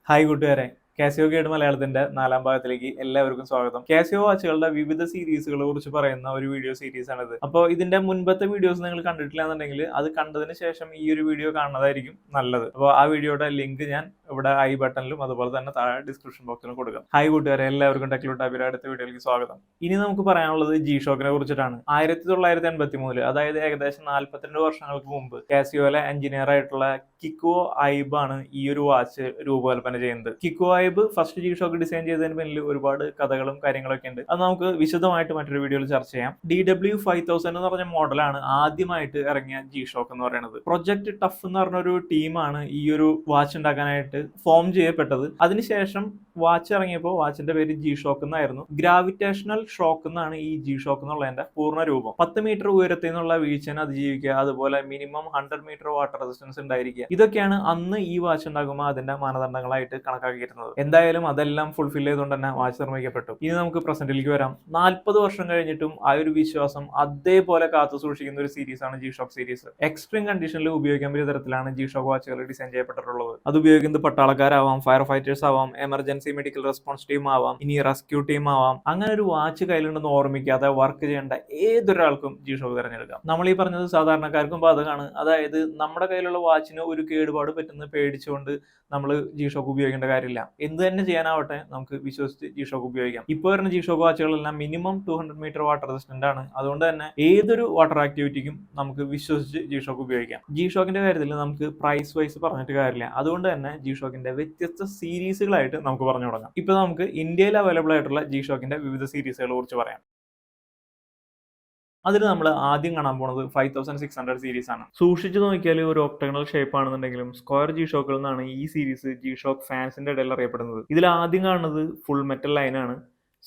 Hi കൂട്ടുകാരെ, Casio guide മലയാളത്തിന്റെ 4ാം ഭാഗത്തിലേക്ക് എല്ലാവർക്കും സ്വാഗതം. കാസിയോ വാച്ചുകളുടെ വിവിധ സീരീസുകളെ കുറിച്ച് പറയുന്ന ഒരു വീഡിയോ സീരീസ് ആണിത്. അപ്പോൾ ഇതിന്റെ മുൻപത്തെ വീഡിയോസ് നിങ്ങൾ കണ്ടിട്ടില്ല എന്നുണ്ടെങ്കിൽ അത് കണ്ടതിന് ശേഷം ഈ ഒരു വീഡിയോ കാണുന്നതായിരിക്കും നല്ലത്. അപ്പോൾ ആ വീഡിയോയുടെ ലിങ്ക് ഞാൻ ഇവിടെ ഐ ബട്ടണിലും അതുപോലെ തന്നെ താഴെ ഡിസ്ക്രിപ്ഷൻ ബോക്സിലും കൊടുക്കാം. ഹായ് കൂട്ടുകാരെ, എല്ലാവർക്കും ടെക്ലൂട്ടാബിയുടെ അടുത്ത വീഡിയോയിലേക്ക് സ്വാഗതം. ഇനി നമുക്ക് പറയാനുള്ളത് ജി ഷോക്കിനെ കുറിച്ചിട്ടാണ്. 1983 അതായത് ഏകദേശം 42 വർഷങ്ങൾക്ക് മുമ്പ് കാസിയോയിലെ എഞ്ചിനീയർ ആയിട്ടുള്ള കിക്കോ ഐബ് ആണ് ഈ ഒരു വാച്ച് രൂപകൽപ്പന ചെയ്യുന്നത്. കിക്കോ ഐബ് ഫസ്റ്റ് ജി ഷോക്ക് ഡിസൈൻ ചെയ്തതിന് പിന്നിൽ ഒരുപാട് കഥകളും കാര്യങ്ങളൊക്കെ ഉണ്ട്. അത് നമുക്ക് വിശദമായിട്ട് മറ്റൊരു വീഡിയോയിൽ ചർച്ച ചെയ്യാം. DW5000 എന്ന് പറഞ്ഞ മോഡലാണ് ആദ്യമായിട്ട് ഇറങ്ങിയ ജി ഷോക്ക് എന്ന് പറയുന്നത്. പ്രൊജക്ട് ടഫ് എന്ന് പറഞ്ഞ ഒരു ടീമാണ് ഈ ഒരു വാച്ച് ഉണ്ടാക്കാനായിട്ട് ഫോം ചെയ്യപ്പെട്ടത്. അതിനുശേഷം വാച്ച് ഇറങ്ങിയപ്പോൾ വാച്ചിന്റെ പേര് ജി ഷോക്ക് എന്നായിരുന്നു. ഗ്രാവിറ്റേഷണൽ ഷോക്ക് എന്നാണ് ഈ ജി ഷോക്ക് എന്നുള്ളതിന്റെ പൂർണ്ണ രൂപം. 10 മീറ്റർ ഉയരത്തിൽ നിന്നുള്ള വീഴ്ചനെ അതിജീവിക്കുക, അതുപോലെ മിനിമം 100 മീറ്റർ വാട്ടർ റെസിസ്റ്റൻസ് ഉണ്ടായിരിക്കുക, ഇതൊക്കെയാണ് അന്ന് ഈ വാച്ച് ഉണ്ടാകുമ്പോൾ അതിന്റെ മാനദണ്ഡങ്ങളായിട്ട് കണക്കാക്കിയിരുന്നത്. എന്തായാലും അതെല്ലാം ഫുൾഫിൽ ചെയ്തുകൊണ്ട് തന്നെ വാച്ച് നിർമ്മിക്കപ്പെട്ടു. ഇനി നമുക്ക് പ്രസന്റിലേക്ക് വരാം. 40 വർഷം കഴിഞ്ഞിട്ടും ആ ഒരു വിശ്വാസം അതേപോലെ കാത്തു സൂക്ഷിക്കുന്ന ഒരു സീരീസ് ആണ് ജി ഷോക്ക് സീരീസ്. എക്സ്ട്രീം കണ്ടീഷനിൽ ഉപയോഗിക്കാൻ പറ്റിയ തരത്തിലാണ് ജി ഷോക്ക് വാച്ചുകൾ ഡിസൈൻ ചെയ്യപ്പെട്ടിട്ടുള്ളത്. അത് ഉപയോഗിക്കുന്നത് പട്ടാളക്കാരാവാം, ഫയർ ഫൈറ്റേഴ്സ് ആവാം, എമർജൻസി മെഡിക്കൽ റെസ്പോൺസ് ടീം ആവാം, ഇനി റെസ്ക്യൂ ടീം ആവാം. അങ്ങനെ ഒരു വാച്ച് കയ്യിലുണ്ടെന്ന് ഓർമ്മിക്കാതെ വർക്ക് ചെയ്യേണ്ട ഏതൊരാൾക്കും ജി ഷോക്ക് തിരഞ്ഞെടുക്കാം. നമ്മൾ ഈ പറഞ്ഞത് സാധാരണക്കാർക്കും ബാധകമാണ്. അതായത് നമ്മുടെ കയ്യിലുള്ള വാച്ചിന് ഒരു കേടുപാട് പറ്റുന്ന പേടിച്ചുകൊണ്ട് നമ്മൾ ജി ഷോക്ക് ഉപയോഗിക്കേണ്ട കാര്യമില്ല. എന്ത് തന്നെ ചെയ്യാനാവട്ടെ നമുക്ക് വിശ്വസിച്ച് ജി ഷോക്ക് ഉപയോഗിക്കാം. ഇപ്പോൾ വരുന്ന ജി ഷോക്ക് വാച്ചുകളെല്ലാം മിനിമം 200 മീറ്റർ വാട്ടർ റെസിസ്റ്റന്റ് ആണ്. അതുകൊണ്ട് തന്നെ ഏതൊരു വാട്ടർ ആക്ടിവിറ്റിക്കും നമുക്ക് വിശ്വസിച്ച് ജി ഷോക്ക് ഉപയോഗിക്കാം. ജി ഷോക്കിന്റെ കാര്യത്തിൽ നമുക്ക് പ്രൈസ് വൈസ് പറഞ്ഞിട്ട് കാര്യമില്ല. അതുകൊണ്ട് തന്നെ ജി ഷോക്കിന്റെ വ്യത്യസ്ത സീരീസുകളായിട്ട് നമുക്ക് പറഞ്ഞു തുടങ്ങാം. ഇപ്പൊ നമുക്ക് ഇന്ത്യയിൽ അവൈലബിൾ ആയിട്ടുള്ള ജി ഷോക്കിന്റെ വിവിധ സീരീസുകളെ കുറിച്ച് പറയാം. അതിൽ നമ്മൾ ആദ്യം കാണാൻ പോകുന്നത് 5600 സീരീസ് ആണ്. സൂക്ഷിച്ചു നോക്കിയാൽ ഒരു ഒക്ടഗണൽ ഷേപ്പ് ആണെന്നുണ്ടെങ്കിലും സ്ക്വയർ ജി ഷോക്കുകൾ എന്നാണ് ഈ സീരീസ് ജി ഷോക്ക് ഫാൻസിന്റെ ഇടയിൽ അറിയപ്പെടുന്നത്. ഇതിൽ ആദ്യം കാണുന്നത് ഫുൾ മെറ്റൽ ലൈൻ ആണ്.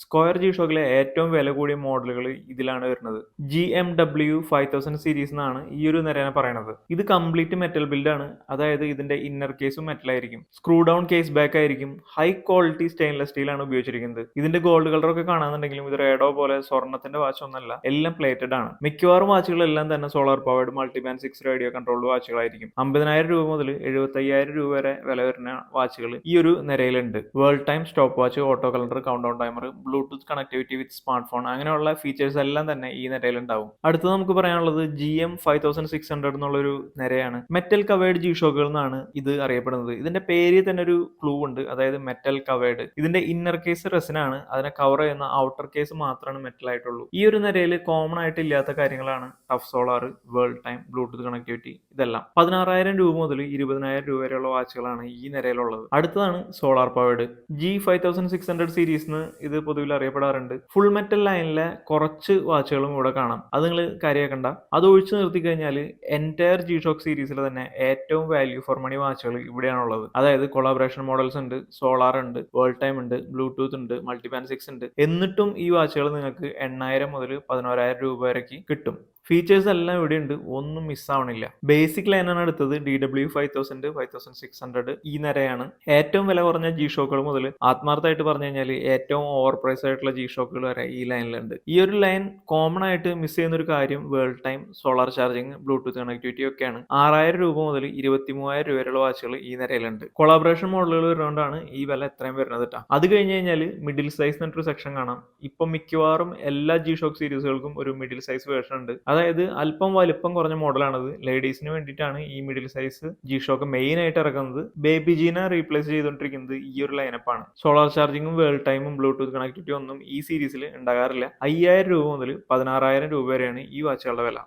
സ്ക്വയർ ജി ഷോക്കിലെ ഏറ്റവും വില കൂടിയ മോഡലുകൾ ഇതിലാണ് വരുന്നത്. GMW5000 സീരീസ് എന്നാണ് ഈ ഒരു നിരനെ പറയുന്നത്. ഇത് കംപ്ലീറ്റ് മെറ്റൽ ബിൽഡ് ആണ്. അതായത് ഇതിന്റെ ഇന്നർ കേസും മെറ്റൽ ആയിരിക്കും. സ്ക്രൂ ഡൗൺ കേസ് ബാക്ക് ആയിരിക്കും. ഹൈ ക്വാളിറ്റി സ്റ്റെയിൻലെസ് സ്റ്റീൽ ആണ് ഉപയോഗിച്ചിരിക്കുന്നത്. ഇതിന്റെ ഗോൾഡ് കളർ ഒക്കെ കാണാന്നുണ്ടെങ്കിലും ഇത് റേഡോ പോലെ സ്വർണ്ണത്തിന്റെ വാച്ച് ഒന്നല്ല, എല്ലാം പ്ലേറ്റഡ് ആണ്. മിക്കവാറും വാച്ചുകളെല്ലാം തന്നെ സോളാർ പവേർഡ് മൾട്ടിബാൻഡ് 6 റേഡിയോ കൺട്രോൾഡ് വാച്ചുകളായിരിക്കും. 50,000 രൂപ മുതൽ 75,000 രൂപ വരെ വില വരുന്ന വാച്ചുകൾ ഈ ഒരു നിരയിലുണ്ട്. World time, stopwatch, auto calendar, countdown timer, Bluetooth connectivity with smartphone, അങ്ങനെയുള്ള ഫീച്ചേഴ്സ് എല്ലാം തന്നെ ഈ നിരയിൽ ഉണ്ടാവും. അടുത്തത് നമുക്ക് പറയാനുള്ളത് GM5600 എന്നുള്ളൊരു നിരയാണ്. മെറ്റൽ കവേർഡ് ജി ഷോക്കുകൾ എന്നാണ് ഇത് അറിയപ്പെടുന്നത്. ഇതിന്റെ പേരിൽ തന്നെ ഒരു ക്ലൂ ഉണ്ട്, അതായത് മെറ്റൽ കവേർഡ്. ഇതിന്റെ ഇന്നർ കേസ് റെസിനാണ്, അതിനെ കവർ ചെയ്യുന്ന ഔട്ടർ കേസ് മാത്രമാണ് മെറ്റൽ ആയിട്ടുള്ളൂ. ഈ ഒരു നിരയിൽ കോമൺ ആയിട്ട് ഇല്ലാത്ത കാര്യങ്ങളാണ് tough solar, world time, Bluetooth connectivity, ഇതെല്ലാം. 16,000 രൂപ മുതൽ 20,000 രൂപ വരെയുള്ള വാച്ചുകളാണ് ഈ നിരയിലുള്ളത്. അടുത്തതാണ് സോളാർ പവേർഡ് G5600 സീരീസിന് ഇത് പൊതുവിൽ അറിയപ്പെടാറുണ്ട്. ഫുൾ മെറ്റൽ ലൈനിലെ കുറച്ച് വാച്ചുകളും ഇവിടെ കാണാം. അത് നിങ്ങൾ കാര്യമാക്കണ്ട. അത് ഒഴിച്ചു നിർത്തി കഴിഞ്ഞാൽ എൻറ്റയർ ജി ഷോക്ക് സീരീസിൽ തന്നെ ഏറ്റവും വാല്യൂ ഫോർ മണി വാച്ചുകൾ ഇവിടെയാണുള്ളത്. അതായത് കൊളാബറേഷൻ മോഡൽസ് ഉണ്ട്, സോളാർ ഉണ്ട്, വേൾഡ് ടൈം ഉണ്ട്, ബ്ലൂടൂത്ത് ഉണ്ട്, മൾട്ടിബാൻഡ് 6 ഉണ്ട്. എന്നിട്ടും ഈ വാച്ചുകൾ നിങ്ങൾക്ക് 8,000 മുതൽ 11,000 രൂപ വരേക്ക് കിട്ടും. ഫീച്ചേഴ്സ് എല്ലാം ഇവിടെ ഉണ്ട്, ഒന്നും മിസ്സാവണില്ല. ബേസിക് ലൈനാണ് എടുത്തത്. DW5000, 5600 ഈ നിരയാണ്. ഏറ്റവും വില കുറഞ്ഞ ജി ഷോക്കുകൾ മുതൽ ആത്മാർത്ഥമായിട്ട് പറഞ്ഞു കഴിഞ്ഞാൽ ഏറ്റവും ഓവർ പ്രൈസ് ആയിട്ടുള്ള ജി ഷോക്കുകൾ വരെ ഈ ലൈനിലുണ്ട്. ഈ ഒരു ലൈൻ കോമൺ ആയിട്ട് മിസ് ചെയ്യുന്ന ഒരു കാര്യം world time, solar charging, Bluetooth connectivity ഒക്കെയാണ്. 6,000 രൂപ മുതൽ 23,000 രൂപ വരെയുള്ള വാച്ചുകൾ ഈ നിരയിലുണ്ട്. കൊളാബറേഷൻ മോഡലുകൾ വരുന്നതുകൊണ്ടാണ് ഈ വില എത്രയും വരുന്നത് കേട്ടോ. അത് കഴിഞ്ഞ് കഴിഞ്ഞാൽ മിഡിൽ സൈസ് എന്നൊരു സെക്ഷൻ കാണാം. ഇപ്പൊ മിക്കവാറും എല്ലാ ജി ഷോക്ക് സീരീസുകൾക്കും ഒരു മിഡിൽ സൈസ് വേർഷൻ ഉണ്ട്. അതായത് അല്പം വലിപ്പം കുറഞ്ഞ മോഡലാണത്. ലേഡീസിന് വേണ്ടിയിട്ടാണ് ഈ middle size G shock main ആയിട്ട് ഇറക്കുന്നത്. ബേബി ജീനെ റീപ്ലേസ് ചെയ്തുകൊണ്ടിരിക്കുന്നത് ഈ ഒരു ലൈനപ്പാണ്. സോളാർ ചാർജിങ്ങും വേൾഡ് ടൈമും ബ്ലൂടൂത്ത് കണക്ടിവിറ്റി ഒന്നും ഈ സീരീസിൽ ഉണ്ടാകാറില്ല. 5,000 രൂപ മുതൽ 16,000 രൂപ വരെയാണ് ഈ വാച്ചുകളുടെ വില.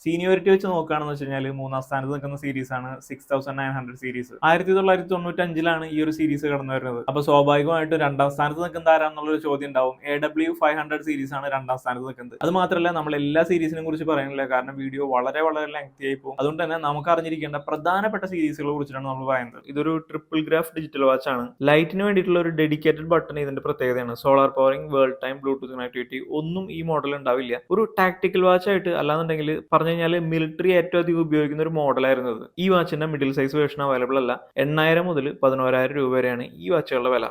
സീനിയോറിറ്റി വെച്ച് നോക്കുകയാണെന്ന് വെച്ച് കഴിഞ്ഞാൽ 3ാം സ്ഥാനത്ത് നിൽക്കുന്ന സീരീസ് ആണ് 6900 സീരീസ്. 1995 ഈ ഒരു സീരീസ് കടന്നു വരുന്നത്. അപ്പൊ സ്വാഭാവികമായിട്ടും 2ാം സ്ഥാനത്ത് നിൽക്കുന്ന ആരാന്നുള്ളൊരു ചോദ്യം ഉണ്ടാവും. AW500 സീരീസ് ആണ് 2ാം സ്ഥാനത്ത് നിൽക്കുന്നത്. അത് മാത്രമല്ല നമ്മൾ എല്ലാ സീരീസിനെ കുറിച്ച് പറയുന്നില്ല, കാരണം വീഡിയോ വളരെ വളരെ ലെങ്തി ആയി പോകും. അതുകൊണ്ട് തന്നെ നമുക്ക് അറിഞ്ഞിരിക്കേണ്ട പ്രധാനപ്പെട്ട സീരീസുകളെ കുറിച്ചിട്ടാണ് നമ്മൾ പറയുന്നത്. ഇതൊരു ട്രിപ്പിൾ ഗ്രാഫ് ഡിജിറ്റൽ വാച്ച് ആണ്. ലൈറ്റിന് വേണ്ടിയിട്ടുള്ള ഒരു ഡെഡിക്കേറ്റഡ് ബട്ടൺ ഇതിന്റെ പ്രത്യേകതയാണ്. Solar powering, world time, Bluetooth connectivity ഒന്നും ഈ മോഡൽ ഉണ്ടാവില്ല. ഒരു ടാക്ടിക്കൽ വാച്ച് ആയിട്ട് അല്ലാന്നുണ്ടെങ്കിൽ പറഞ്ഞു കഴിഞ്ഞാൽ മിലിറ്ററി ഏറ്റവും അധികം ഉപയോഗിക്കുന്ന ഒരു മോഡലായിരുന്നു ഇത്. ഈ വാച്ചിന്റെ മിഡിൽ സൈസ് വേർഷൻ അവൈലബിൾ അല്ല. 8,000 മുതൽ 11,000 രൂപ വരെയാണ് ഈ വാച്ചുകളുടെ വില.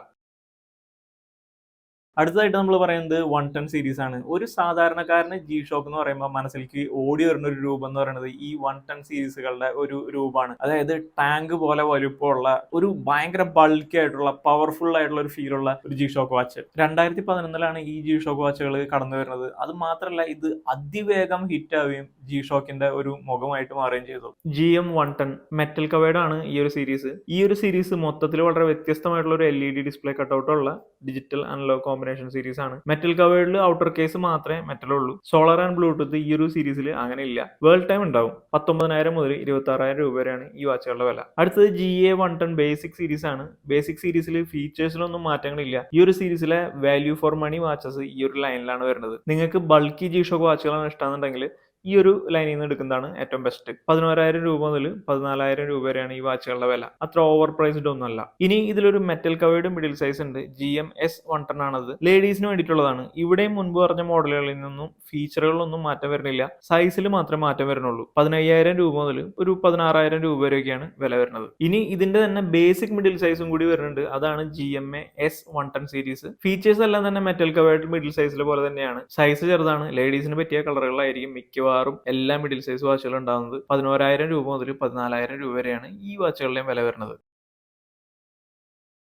അടുത്തതായിട്ട് നമ്മൾ പറയുന്നത് 110 സീരീസ് ആണ്. ഒരു സാധാരണക്കാരന് ജി ഷോക്ക് എന്ന് പറയുമ്പോൾ മനസ്സിലേക്ക് ഓടി വരുന്ന ഒരു രൂപം എന്ന് പറയുന്നത് ഈ 110 സീരീസുകളുടെ ഒരു രൂപമാണ്. അതായത് ടാങ്ക് പോലെ വലുപ്പമുള്ള ഒരു ഭയങ്കര ബൾക്കി ആയിട്ടുള്ള പവർഫുൾ ആയിട്ടുള്ള ഒരു ഫീൽ ഉള്ള ഒരു ജി ഷോക്ക് വാച്ച്. 2011 ഈ ജി ഷോക്ക് വാച്ചുകൾ കടന്നു വരുന്നത്. അത് മാത്രമല്ല ഇത് അതിവേഗം ഹിറ്റ് ആവുകയും ജി ഷോക്കിന്റെ ഒരു മുഖമായിട്ട് മാറുകയും ചെയ്തു. GM110 മെറ്റൽ കവേർഡ് ആണ് ഈ ഒരു സീരീസ്. ഈ ഒരു സീരീസ് മൊത്തത്തിൽ വളരെ വ്യത്യസ്തമായിട്ടുള്ള ഒരു LED ഡിസ്പ്ലേ കട്ടൗട്ടുള്ള ഡിജിറ്റൽ അനലോഗ് കോമ്പിനേഷൻ സീരീസ് ആണ്. മെറ്റൽ കവേർഡിൽ ഔട്ടർ കേസ് മാത്രമേ മെറ്റൽ ഉള്ളൂ. സോളാർ ആൻഡ് ബ്ലൂടൂത്ത് ഈ ഒരു സീരീസിൽ അങ്ങനെ ഇല്ല. വേൾഡ് ടൈം ഉണ്ടാവും. 19,000 മുതൽ 26,000 രൂപ വരെയാണ് ഈ വാച്ചുകളുടെ വില. അടുത്തത് GA110 ബേസിക് സീരീസ് ആണ്. ബേസിക് സീരീസിൽ ഫീച്ചേഴ്സിലൊന്നും മാറ്റങ്ങളില്ല. ഈ ഒരു സീരീസിലെ വാല്യൂ ഫോർ മണി വാച്ചസ് ഈ ഒരു ലൈനിലാണ് വരുന്നത്. നിങ്ങൾക്ക് ബൾക്കി ജി ഷോക്ക് വാച്ചുകളാണ് ഇഷ്ടമാണെന്നുണ്ടെങ്കിൽ ഈ ഒരു ലൈനിൽ നിന്ന് എടുക്കുന്നതാണ് ഏറ്റവും ബെസ്റ്റ്. 11,000 രൂപ മുതൽ 14,000 രൂപ വരെയാണ് ഈ വാച്ചുകളുടെ വില. അത്ര ഓവർ പ്രൈസ്ഡ് ഒന്നുമല്ല. ഇനി ഇതിലൊരു മെറ്റൽ കവേർഡ് മിഡിൽ സൈസ് ഉണ്ട്. GMS110 ആണത്. ലേഡീസിന് വേണ്ടിയിട്ടുള്ളതാണ്. ഇവിടെയും മുൻപ് പറഞ്ഞ മോഡലുകളിൽ നിന്നും ഫീച്ചറുകളൊന്നും മാറ്റം വരുന്നില്ല. സൈസിൽ മാത്രമേ മാറ്റം വരുന്നുള്ളൂ. 15,000 രൂപ മുതൽ ഒരു 16,000 രൂപ വരെയൊക്കെയാണ് വില വരുന്നത്. ഇനി ഇതിന്റെ തന്നെ ബേസിക് മിഡിൽ സൈസും കൂടി വരുന്നുണ്ട്. അതാണ് GMA-S110 സീരീസ്. ഫീച്ചേഴ്സ് എല്ലാം തന്നെ മെറ്റൽ കവേർഡ് മിഡിൽ സൈസിലെ പോലെ തന്നെയാണ്. സൈസ് ചെറുതാണ്. ലേഡീസിന് പറ്റിയ കളറുകളായിരിക്കും മിക്കവാറും എല്ലാ മിഡിൽ സൈസ് വാച്ചുകൾ ഉണ്ടാകുന്നത്. 11,000 രൂപ മുതൽ 14,000 രൂപ വരെയാണ് ഈ വാച്ചുകളുടെയും വില വരുന്നത്.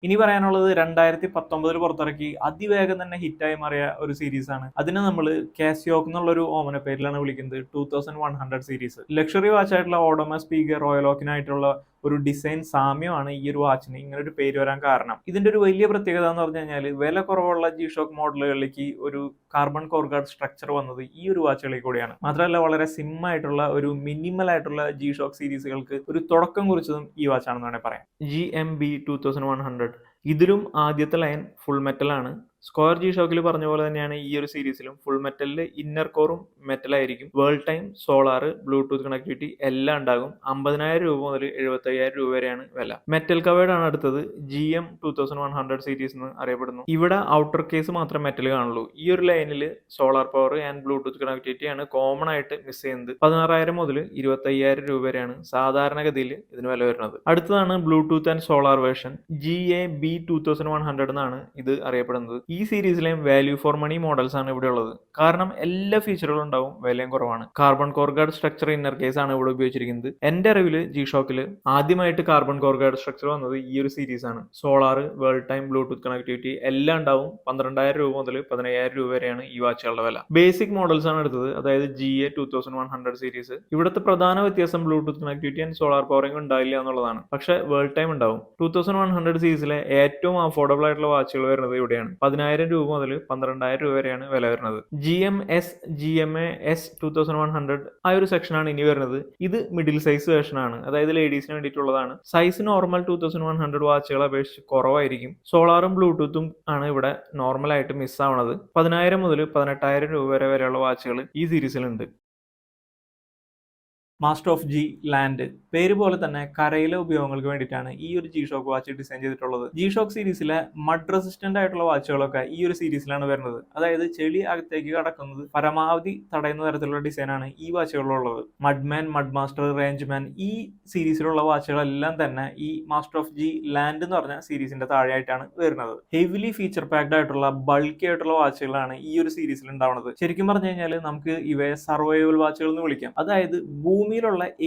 ഇനി പറയാനുള്ളത് 2019 പുറത്തിറക്കി അതിവേഗം തന്നെ ഹിറ്റായി മാറിയ ഒരു സീരീസ് ആണ്. അതിനെ നമ്മൾ കാസിയോക്ക് എന്നുള്ളൊരു ഓമന പേരിലാണ് വിളിക്കുന്നത്. 2100 സീരീസ്. ലക്ഷറി വാച്ചായിട്ടുള്ള ഓഡോമ സ്പീക്കർ റോയലോക്കിനായിട്ടുള്ള ഒരു ഡിസൈൻ സാമ്യമാണ് ഈ ഒരു വാച്ചിന് ഇങ്ങനെ ഒരു പേര് വരാൻ കാരണം. ഇതിന്റെ ഒരു വലിയ പ്രത്യേകത എന്ന് പറഞ്ഞു കഴിഞ്ഞാൽ വില കുറവുള്ള ജി ഷോക്ക് മോഡലുകളിലേക്ക് ഒരു കാർബൺ കോർ ഗാർഡ് സ്ട്രക്ചർ വന്നത് ഈ ഒരു വാച്ചുകളിൽ കൂടിയാണ്. മാത്രമല്ല വളരെ സിം ആയിട്ടുള്ള ഒരു മിനിമൽ ആയിട്ടുള്ള ജി ഷോക്ക് സീരീസുകൾക്ക് ഒരു തുടക്കം കുറിച്ചതും ഈ വാച്ചാണെന്ന് വേണമെങ്കിൽ പറയാം. GMB2100 ഇതിലും ആദ്യത്തെ ലൈൻ ഫുൾ മെറ്റൽ ആണ്. സ്ക്വയർ ജി ഷോക്കിൽ പറഞ്ഞ പോലെ തന്നെയാണ് ഈ ഒരു സീരീസിലും ഫുൾ മെറ്റലിൽ ഇന്നർ കോറും മെറ്റൽ ആയിരിക്കും. World time, solar, Bluetooth connectivity എല്ലാം ഉണ്ടാകും. 50,000 രൂപ മുതൽ 75,000 രൂപ വരെയാണ് വില. മെറ്റൽ കവേർഡ് ആണ് അടുത്തത്. GM2100 സീരീസ് എന്ന് അറിയപ്പെടുന്നു. ഇവിടെ ഔട്ടർ കേസ് മാത്രമേ മെറ്റൽ കാണുള്ളൂ. ഈ ഒരു ലൈനിൽ solar power and Bluetooth connectivity ആണ് കോമൺ ആയിട്ട് മിസ് ചെയ്യുന്നത്. 16,000 മുതൽ 25,000 രൂപ വരെയാണ് സാധാരണഗതിയിൽ ഇതിന് വില വരുന്നത്. അടുത്തതാണ് Bluetooth and solar version. GAB2100 എന്നാണ് ഇത് അറിയപ്പെടുന്നത്. ഈ സീരീസിലെയും വാല്യൂ ഫോർ മണി മോഡൽസ് ആണ് ഇവിടെ ഉള്ളത്. കാരണം എല്ലാ ഫീച്ചറുകളും ഉണ്ടാവും, വിലയും കുറവാണ്. Carbon core guard structure inner case ആണ് ഇവിടെ ഉപയോഗിച്ചിരിക്കുന്നത്. എന്റെ അറിവിൽ ജി ഷോക്കിൽ ആദ്യമായിട്ട് കാർബൺ കോർ ഗാർഡ് സ്ട്രക്ചർ വന്നത് ഈ ഒരു സീരീസ് ആണ്. Solar, world time, Bluetooth connectivity എല്ലാം ഉണ്ടാവും. 12,000 രൂപ മുതൽ 15,000 രൂപ വരെയാണ് ഈ വാച്ചുകളുടെ വില. ബേസിക് മോഡൽസ് ആണ് എടുത്തത്, അതായത് GA2100 സീരീസ്. ഇവിടുത്തെ പ്രധാന വ്യത്യാസം Bluetooth connectivity and solar powering ഉണ്ടായില്ല എന്നുള്ളതാണ്. പക്ഷേ വേൾഡ് ടൈം ഉണ്ടാവും. 2100 സീരീസിലെ ഏറ്റവും അഫോർഡബിൾ ആയിട്ടുള്ള വാച്ചുകൾ വരുന്നത് ഇവിടെയാണ്. 10,000 രൂപ മുതൽ 12,000 രൂപ വരെയാണ് വില വരുന്നത്. GMA-S2100 ആ ഒരു സെക്ഷനാണ് ഇനി വരുന്നത്. ഇത് മിഡിൽ സൈസ് വേർഷൻ ആണ്, അതായത് ലേഡീസിന് വേണ്ടിയിട്ടുള്ളതാണ്. സൈസ് നോർമൽ 2100 വാച്ചുകളെ അപേക്ഷിച്ച് കുറവായിരിക്കും. സോളാറും ബ്ലൂടൂത്തും ആണ് ഇവിടെ നോർമൽ ആയിട്ട് മിസ് ആവണത്. 10,000 മുതൽ 18,000 രൂപ വരെയുള്ള വാച്ചുകൾ ഈ സീരീസിലുണ്ട്. മാസ്റ്റർ ഓഫ് ജി ലാൻഡ് പേര് പോലെ തന്നെ കരയിലെ ഉപയോഗങ്ങൾക്ക് വേണ്ടിയിട്ടാണ് ഈ ഒരു ജി ഷോക്ക് വാച്ച് ഡിസൈൻ ചെയ്തിട്ടുള്ളത്. ജി ഷോക്ക് സീരീസിലെ മഡ് റെസിസ്റ്റന്റ് ആയിട്ടുള്ള വാച്ചുകളൊക്കെ ഈ ഒരു സീരീസിലാണ് വരുന്നത്. അതായത് ചെളി അകത്തേക്ക് കടക്കുന്നത് പരമാവധി തടയുന്ന തരത്തിലുള്ള ഡിസൈനാണ് ഈ വാച്ചുകളിലുള്ളത്. മഡ്മാൻ, മഡ് മാസ്റ്റർ, റേഞ്ച് മാൻ ഈ സീരീസിലുള്ള വാച്ചുകളെല്ലാം തന്നെ ഈ മാസ്റ്റർ ഓഫ് ജി ലാൻഡ് എന്ന് പറഞ്ഞ സീരീസിന്റെ താഴെയായിട്ടാണ് വരുന്നത്. ഹെവിലി ഫീച്ചർ പാക്ഡ് ആയിട്ടുള്ള ബൾക്കി ആയിട്ടുള്ള വാച്ചുകളാണ് ഈ ഒരു സീരീസിൽ ഉണ്ടാവുന്നത്. ശരിക്കും പറഞ്ഞു കഴിഞ്ഞാൽ നമുക്ക് ഇവയെ സർവൈവൽ വാച്ചുകൾ എന്ന് വിളിക്കാം. അതായത് ഭൂമിയിലുള്ള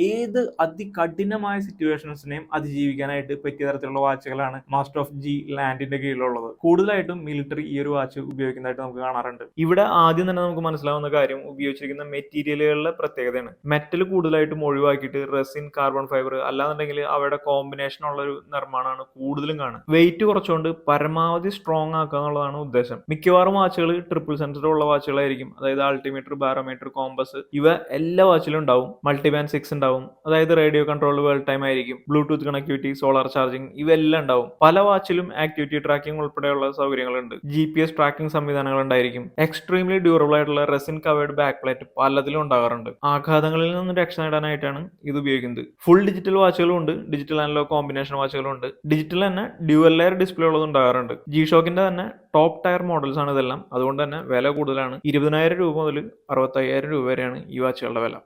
ഏത് അതികഠിനമായ സിറ്റുവേഷൻസിനെയും അതിജീവിക്കാനായിട്ട് പറ്റിയ തരത്തിലുള്ള വാച്ചുകളാണ് മാസ്റ്റർ ഓഫ് ജി ലാൻഡിന്റെ കീഴിലുള്ളത്. കൂടുതലായിട്ടും മിലിറ്ററി ഈ ഒരു വാച്ച് ഉപയോഗിക്കുന്നതായിട്ട് നമുക്ക് കാണാറുണ്ട്. ഇവിടെ ആദ്യം തന്നെ നമുക്ക് മനസ്സിലാവുന്ന കാര്യം ഉപയോഗിച്ചിരിക്കുന്ന മെറ്റീരിയലുകളുടെ പ്രത്യേകതയാണ്. മെറ്റൽ കൂടുതലായിട്ടും ഒഴിവാക്കിയിട്ട് റെസിൻ, കാർബൺ ഫൈബർ അല്ലാന്നുണ്ടെങ്കിൽ അവയുടെ കോമ്പിനേഷൻ ഉള്ള ഒരു നിർമ്മാണമാണ് കൂടുതലും കാണുക. വെയിറ്റ് കുറച്ചുകൊണ്ട് പരമാവധി സ്ട്രോങ് ആക്കുക എന്നുള്ളതാണ് ഉദ്ദേശം. മിക്കവാറും വാച്ചുകൾ ട്രിപ്പിൾ സെൻസർ ഉള്ള വാച്ചുകളായിരിക്കും. അതായത് ആൾട്ടിമീറ്റർ, ബാരോമീറ്റർ, കോമ്പസ് ഇവ എല്ലാ വാച്ചിലും ഉണ്ടാവും. മൾട്ടിബാൻഡ് 6 ഉണ്ടാവും, അതായത് റേഡിയോ കൺട്രോൾ, വേൾഡ് ടൈം ആയിരിക്കും. ബ്ലൂടൂത്ത് കണക്ടിവിറ്റി, സോളാർ ചാർജിങ് ഇവയെല്ലാം ഉണ്ടാവും. പല വാച്ചിലും ആക്ടിവിറ്റി ട്രാക്കിംഗ് ഉൾപ്പെടെയുള്ള സൗകര്യങ്ങളുണ്ട്. GPS ട്രാക്കിംഗ് സംവിധാനങ്ങൾ ഉണ്ടായിരിക്കും. എക്സ്ട്രീംലി ഡ്യൂറബിൾ ആയിട്ടുള്ള റെസിൻ കവേർഡ് ബാക്ക് പ്ലേറ്റ് പലതിലും ഉണ്ടാകാറുണ്ട്. ആഘാതങ്ങളിൽ നിന്ന് രക്ഷ നേടാനായിട്ടാണ് ഇത് ഉപയോഗിക്കുന്നത്. ഫുൾ ഡിജിറ്റൽ വാച്ചുകളും ഉണ്ട്, ഡിജിറ്റൽ അനലോഗ് കോമ്പിനേഷൻ വാച്ചുകളും ഉണ്ട്. ഡിജിറ്റൽ തന്നെ ഡ്യുവൽ ലെയർ ഡിസ്പ്ലേ ഉള്ളത് ഉണ്ടാകാറുണ്ട്. ജി ഷോക്കിന്റെ തന്നെ ടോപ്പ് ടയർ മോഡൽസ് ആണ് ഇതെല്ലാം. അതുകൊണ്ട് തന്നെ വില കൂടുതലാണ്. 20,000 രൂപ മുതൽ 65,000 രൂപ വരെയാണ് ഈ വാച്ചുകളുടെ വില.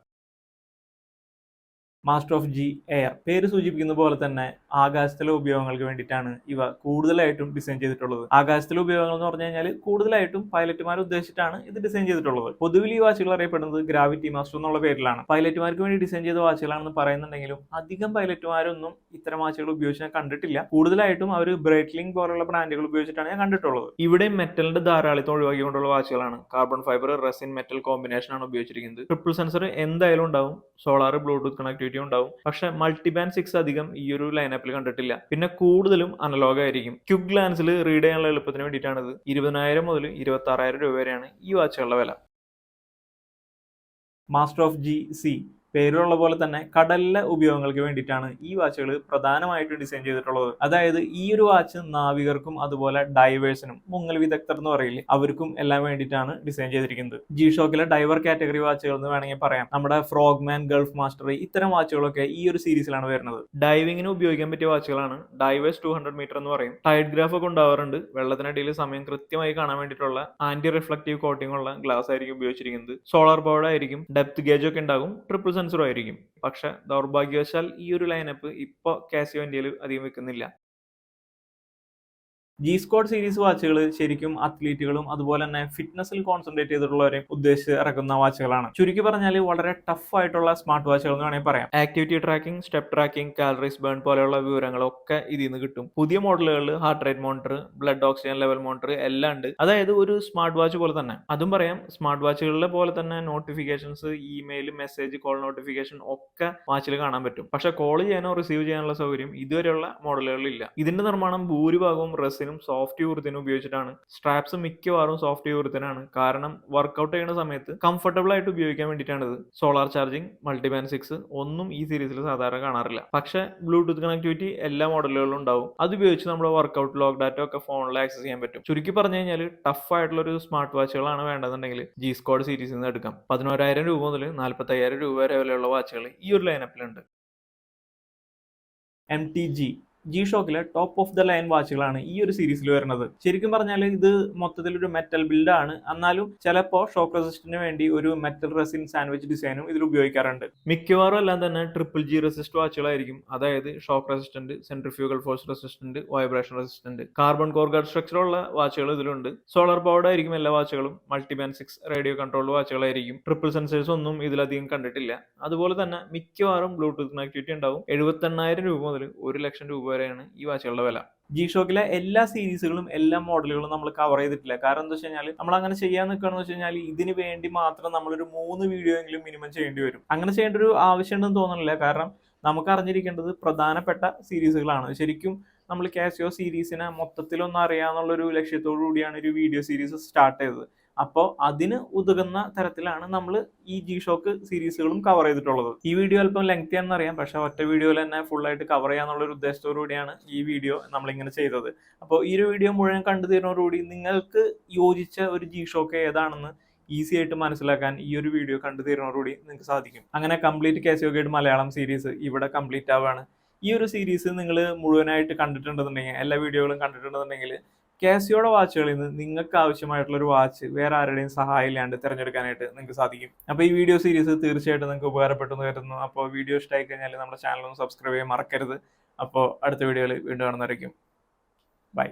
മാസ്റ്റർ ഓഫ് ജി എയർ പേര് സൂചിപ്പിക്കുന്ന പോലെ തന്നെ ആകാശത്തിലെ ഉപയോഗങ്ങൾക്ക് വേണ്ടിയിട്ടാണ് ഇവ കൂടുതലായിട്ടും ഡിസൈൻ ചെയ്തിട്ടുള്ളത്. ആകാശത്തിലെ ഉപയോഗങ്ങൾ എന്ന് പറഞ്ഞു കഴിഞ്ഞാൽ കൂടുതലായിട്ടും പൈലറ്റുമാരെ ഉദ്ദേശിച്ചിട്ടാണ് ഇത് ഡിസൈൻ ചെയ്തിട്ടുള്ളത്. പൊതുവിൽ ഈ വാച്ചുകൾ അറിയപ്പെടുന്നത് ഗ്രാവിറ്റി മാസ്റ്റർ എന്നുള്ള പേരിലാണ്. പൈലറ്റുമാർക്ക് വേണ്ടി ഡിസൈൻ ചെയ്ത വാച്ചുകളാണെന്ന് പറയുന്നുണ്ടെങ്കിലും അധികം പൈലറ്റുമാരൊന്നും ഇത്തരം വാച്ചുകൾ ഉപയോഗിച്ച് ഞാൻ കണ്ടിട്ടില്ല. കൂടുതലായിട്ടും അവർ ബ്രേറ്റ്ലിംഗ് പോലുള്ള ബ്രാൻഡുകൾ ഉപയോഗിച്ചിട്ടാണ് ഞാൻ കണ്ടിട്ടുള്ളത്. ഇവിടെ മെറ്റലിന്റെ ധാരാളിത്തം ഒഴിവാക്കിക്കൊണ്ടുള്ള വാച്ചുകളാണ്. Carbon fibre resin metal combination ആണ് ഉപയോഗിച്ചിരിക്കുന്നത്. ട്രിപ്പിൾ സെൻസർ എന്തായാലും ഉണ്ടാവും, സോളാർ ബ്ലൂടൂത്ത് കണക്ടിവിറ്റി ഉണ്ടാവും. പക്ഷെ മൾട്ടിബാൻഡ് 6 അധികം ഈ ഒരു ലൈനപ്പിൽ കണ്ടിട്ടില്ല. പിന്നെ കൂടുതലും അനലോഗ് ആയിരിക്കും. ക്വിക്ക് ഗ്ലാൻസിൽ റീഡ് ചെയ്യാനുള്ള എളുപ്പത്തിന് വേണ്ടിയിട്ടാണിത്. 20,000 മുതൽ 26,000 രൂപ വരെയാണ് ഈ വാച്ചുകളുടെ വില. മാസ്റ്റർ ഓഫ് ജി സി പേരുള്ള പോലെ തന്നെ കടലിലെ ഉപയോഗങ്ങൾക്ക് വേണ്ടിയിട്ടാണ് ഈ വാച്ചുകൾ പ്രധാനമായിട്ടും ഡിസൈൻ ചെയ്തിട്ടുള്ളത്. അതായത് ഈ ഒരു വാച്ച് നാവികർക്കും അതുപോലെ ഡൈവേഴ്സിനും, മുങ്ങൽ വിദഗ്ധർ എന്ന് പറയില്ലേ, അവർക്കും എല്ലാം വേണ്ടിയിട്ടാണ് ഡിസൈൻ ചെയ്തിരിക്കുന്നത്. ജി ഷോക്കിലെ ഡൈവർ കാറ്റഗറി വാച്ചുകൾ എന്ന് വേണമെങ്കിൽ പറയാം. നമ്മുടെ ഫ്രോഗ്മാൻ, ഗൾഫ് മാസ്റ്റർ ഇത്തരം വാച്ചുകളൊക്കെ ഈ ഒരു സീരീസിലാണ് വരുന്നത്. ഡൈവിങ്ങിന് ഉപയോഗിക്കാൻ പറ്റിയ വാച്ചുകളാണ്. ഡൈവേഴ്സ് 200 മീറ്റർ എന്ന് പറയും. ടൈഡ് ഗ്രാഫ് ഒക്കെ ഉണ്ടാവാറുണ്ട്. വെള്ളത്തിനടിയിൽ സമയം കൃത്യമായി കാണാൻ വേണ്ടിയിട്ടുള്ള ആന്റി റിഫ്ലക്റ്റീവ് കോട്ടിംഗ് ഉള്ള ഗ്ലാസ് ആയിരിക്കും ഉപയോഗിച്ചിരിക്കുന്നത്. സോളാർ പവർഡ് ആയിരിക്കും. ഡെപ്ത് ഗേജ് ഒക്കെ ഉണ്ടാകും. ട്രിപ്പിൾ സെൻസറും ആയിരിക്കും. പക്ഷെ ദൗർഭാഗ്യവശാൽ ഈ ഒരു ലൈനപ്പ് ഇപ്പൊ കാസിയോ ഇന്ത്യയിൽ അധികം വെക്കുന്നില്ല. ജി സ്ക്വാഡ് സീരീസ് വാച്ചുകൾ ശരിക്കും അത്ലീറ്റുകളും അതുപോലെ തന്നെ ഫിറ്റ്നസിൽ കോൺസെൻട്രേറ്റ് ചെയ്തിട്ടുള്ളവരെയും ഉദ്ദേശിച്ച് ഇറക്കുന്ന വാച്ചുകളാണ്. ചുരുക്കി പറഞ്ഞാൽ വളരെ ടഫ് ആയിട്ടുള്ള സ്മാർട്ട് വാച്ചുകൾ എന്ന് വേണമെങ്കിൽ പറയാം. Activity tracking, step tracking, calories burn പോലെയുള്ള വിവരങ്ങളൊക്കെ ഇതിൽ നിന്ന് കിട്ടും. പുതിയ മോഡലുകളിൽ heart rate monitor, blood oxygen level monitor എല്ലാം ഉണ്ട്. അതായത് ഒരു സ്മാർട്ട് വാച്ച് പോലെ തന്നെ. അതും പറയാം, സ്മാർട്ട് വാച്ചുകളിലെ പോലെ തന്നെ notifications, email, message, call notification ഒക്കെ വാച്ചിൽ കാണാൻ പറ്റും. പക്ഷെ കോൾ ചെയ്യാനോ റിസീവ് ചെയ്യാനുള്ള സൗകര്യം ഇതുവരെയുള്ള മോഡലുകളിൽ ഇല്ല. ഇതിന്റെ നിർമ്മാണം ഭൂരിഭാഗവും റെസിനും സോഫ്റ്റ് യൂറിത്തിനും ഉപയോഗിച്ചിട്ടാണ്. സ്ട്രാപ്സ് മിക്കവാറും സോഫ്റ്റ് യൂറിത്തിനാണ്. കാരണം വർക്ക്ഔട്ട് ചെയ്യുന്ന സമയത്ത് കംഫർട്ടബിൾ ആയിട്ട് ഉപയോഗിക്കാൻ വേണ്ടിയിട്ടാണിത്. സോളാർ ചാർജിങ്, മൾട്ടിബാൻഡ് 6 ഒന്നും ഈ സീരീസിൽ സാധാരണ കാണാറില്ല. പക്ഷെ ബ്ലൂടൂത്ത് കണക്ടിവിറ്റി എല്ലാ മോഡലുകളിലും ഉണ്ടാവും. അത് ഉപയോഗിച്ച് നമ്മുടെ വർക്ക്ഔട്ട് ലോഗ് ഡാറ്റ ഒക്കെ ഫോണിൽ ആക്സസ് ചെയ്യാൻ പറ്റും. ചുരുക്കി പറഞ്ഞു കഴിഞ്ഞാൽ ടഫ് ആയിട്ടുള്ള ഒരു സ്മാർട്ട് വാച്ചുകളാണ് വേണ്ടതെന്നുണ്ടെങ്കിൽ ജി സ്ക്വാഡ് സീരീസിൽ നിന്ന് എടുക്കാം. 11,000 രൂപ മുതൽ 45,000 രൂപ വരെ വിലയുള്ള വാച്ചുകൾ ഈ ഒരു ലൈനപ്പിലുണ്ട്. MTG ജി ഷോക്കിലെ ടോപ്പ് ഓഫ് ദ ലൈൻ വാച്ചുകളാണ് ഈ ഒരു സീരീസിൽ വരുന്നത്. ശരിക്കും പറഞ്ഞാൽ ഇത് മൊത്തത്തിൽ ഒരു മെറ്റൽ ബിൽഡാണ്. എന്നാലും ചിലപ്പോൾ ഷോക്ക് റെസിസ്റ്റിന് വേണ്ടി ഒരു മെറ്റൽ റെസിൻ സാൻഡ്വിച്ച് ഡിസൈനും ഇതിൽ ഉപയോഗിക്കാറുണ്ട്. മിക്കവാറും എല്ലാം തന്നെ ട്രിപ്പിൾ ജി റെസിസ്റ്റ് വാച്ചുകളായിരിക്കും. അതായത് shock resistant, centrifugal force resistant, vibration resistant. Carbon core guard structure ഉള്ള വാച്ചുകൾ ഇതിലുണ്ട്. സോളാർ പവർഡ് ആയിരിക്കും എല്ലാ വാച്ചുകളും. മൾട്ടിബാൻഡ് 6 റേഡിയോ കൺട്രോൾഡ് വാച്ചുകളായിരിക്കും. ട്രിപ്പിൾ സെൻസേഴ്സ് ഒന്നും ഇതിലധികം കണ്ടിട്ടില്ല. അതുപോലെ തന്നെ മിക്കവാറും ബ്ലൂടൂത്ത് കണക്ടിവിറ്റി ഉണ്ടാവും. 78,000 രൂപ മുതൽ 1,00,000 രൂപ വരെയാണ് ഈ വാച്ചുകളുടെ വില. ജി ഷോക്കിലെ എല്ലാ സീരീസുകളും എല്ലാ മോഡലുകളും നമ്മൾ കവർ ചെയ്തിട്ടില്ല. കാരണം എന്താ വെച്ച് കഴിഞ്ഞാൽ നമ്മൾ അങ്ങനെ ചെയ്യാൻ നിൽക്കുകയാണെന്ന് വെച്ച് കഴിഞ്ഞാൽ ഇതിന് വേണ്ടി മാത്രം നമ്മളൊരു 3 വീഡിയോ എങ്കിലും മിനിമം ചെയ്യേണ്ടി വരും. അങ്ങനെ ചെയ്യേണ്ട ഒരു ആവശ്യമുണ്ടെന്ന് തോന്നുന്നില്ല. കാരണം നമുക്ക് അറിഞ്ഞിരിക്കേണ്ടത് പ്രധാനപ്പെട്ട സീരീസുകളാണ്. ശരിക്കും നമ്മൾ കാസിയോ സീരീസിനെ മൊത്തത്തിലൊന്നും അറിയാന്നുള്ളൊരു ലക്ഷ്യത്തോടു കൂടിയാണ് ഒരു വീഡിയോ സീരീസ് സ്റ്റാർട്ട് ചെയ്തത്. അപ്പോൾ അതിന് ഉതകുന്ന തരത്തിലാണ് നമ്മൾ ഈ ജി ഷോക്ക് സീരീസുകളും കവർ ചെയ്തിട്ടുള്ളത്. ഈ വീഡിയോ അല്പം ലെങ്തി ആണെന്ന് അറിയാം. പക്ഷെ ഒറ്റ വീഡിയോയിൽ തന്നെ ഫുൾ ആയിട്ട് കവർ ചെയ്യാന്നുള്ളൊരു ഉദ്ദേശത്തോടു കൂടിയാണ് ഈ വീഡിയോ നമ്മളിങ്ങനെ ചെയ്തത്. അപ്പോൾ ഈ ഒരു വീഡിയോ മുഴുവൻ കണ്ടു തീരുന്നതോടുകൂടി നിങ്ങൾക്ക് യോജിച്ച ഒരു ജി ഷോക്ക് ഏതാണെന്ന് ഈസി ആയിട്ട് മനസ്സിലാക്കാൻ ഈ ഒരു വീഡിയോ കണ്ടു തീരുന്നതോടുകൂടി നിങ്ങൾക്ക് സാധിക്കും. അങ്ങനെ complete Casio guide Malayalam series ഇവിടെ കംപ്ലീറ്റ് ആവുകയാണ്. ഈ ഒരു സീരീസ് നിങ്ങൾ മുഴുവനായിട്ട് കണ്ടിട്ടുണ്ടെന്നുണ്ടെങ്കിൽ, എല്ലാ വീഡിയോകളും കണ്ടിട്ടുണ്ടെന്നുണ്ടെങ്കിൽ, കാസിയോയുടെ വാച്ചുകളിൽ നിന്ന് നിങ്ങൾക്ക് ആവശ്യമായിട്ടുള്ള ഒരു വാച്ച് വേറെ ആരുടെയും സഹായം ഇല്ലാണ്ട് തിരഞ്ഞെടുക്കാനായിട്ട് നിങ്ങൾക്ക് സാധിക്കും. അപ്പോൾ ഈ വീഡിയോ സീരീസ് തീർച്ചയായിട്ടും നിങ്ങൾക്ക് ഉപകാരപ്പെട്ടെന്ന് കരുതുന്നു. അപ്പോൾ വീഡിയോ ഇഷ്ടമായി കഴിഞ്ഞാൽ നമ്മുടെ ചാനൽ ഒന്ന് സബ്സ്ക്രൈബ് ചെയ്യാൻ മറക്കരുത്. അപ്പോൾ അടുത്ത വീഡിയോയിൽ വീണ്ടും കാണുന്നതായിരിക്കും. ബൈ.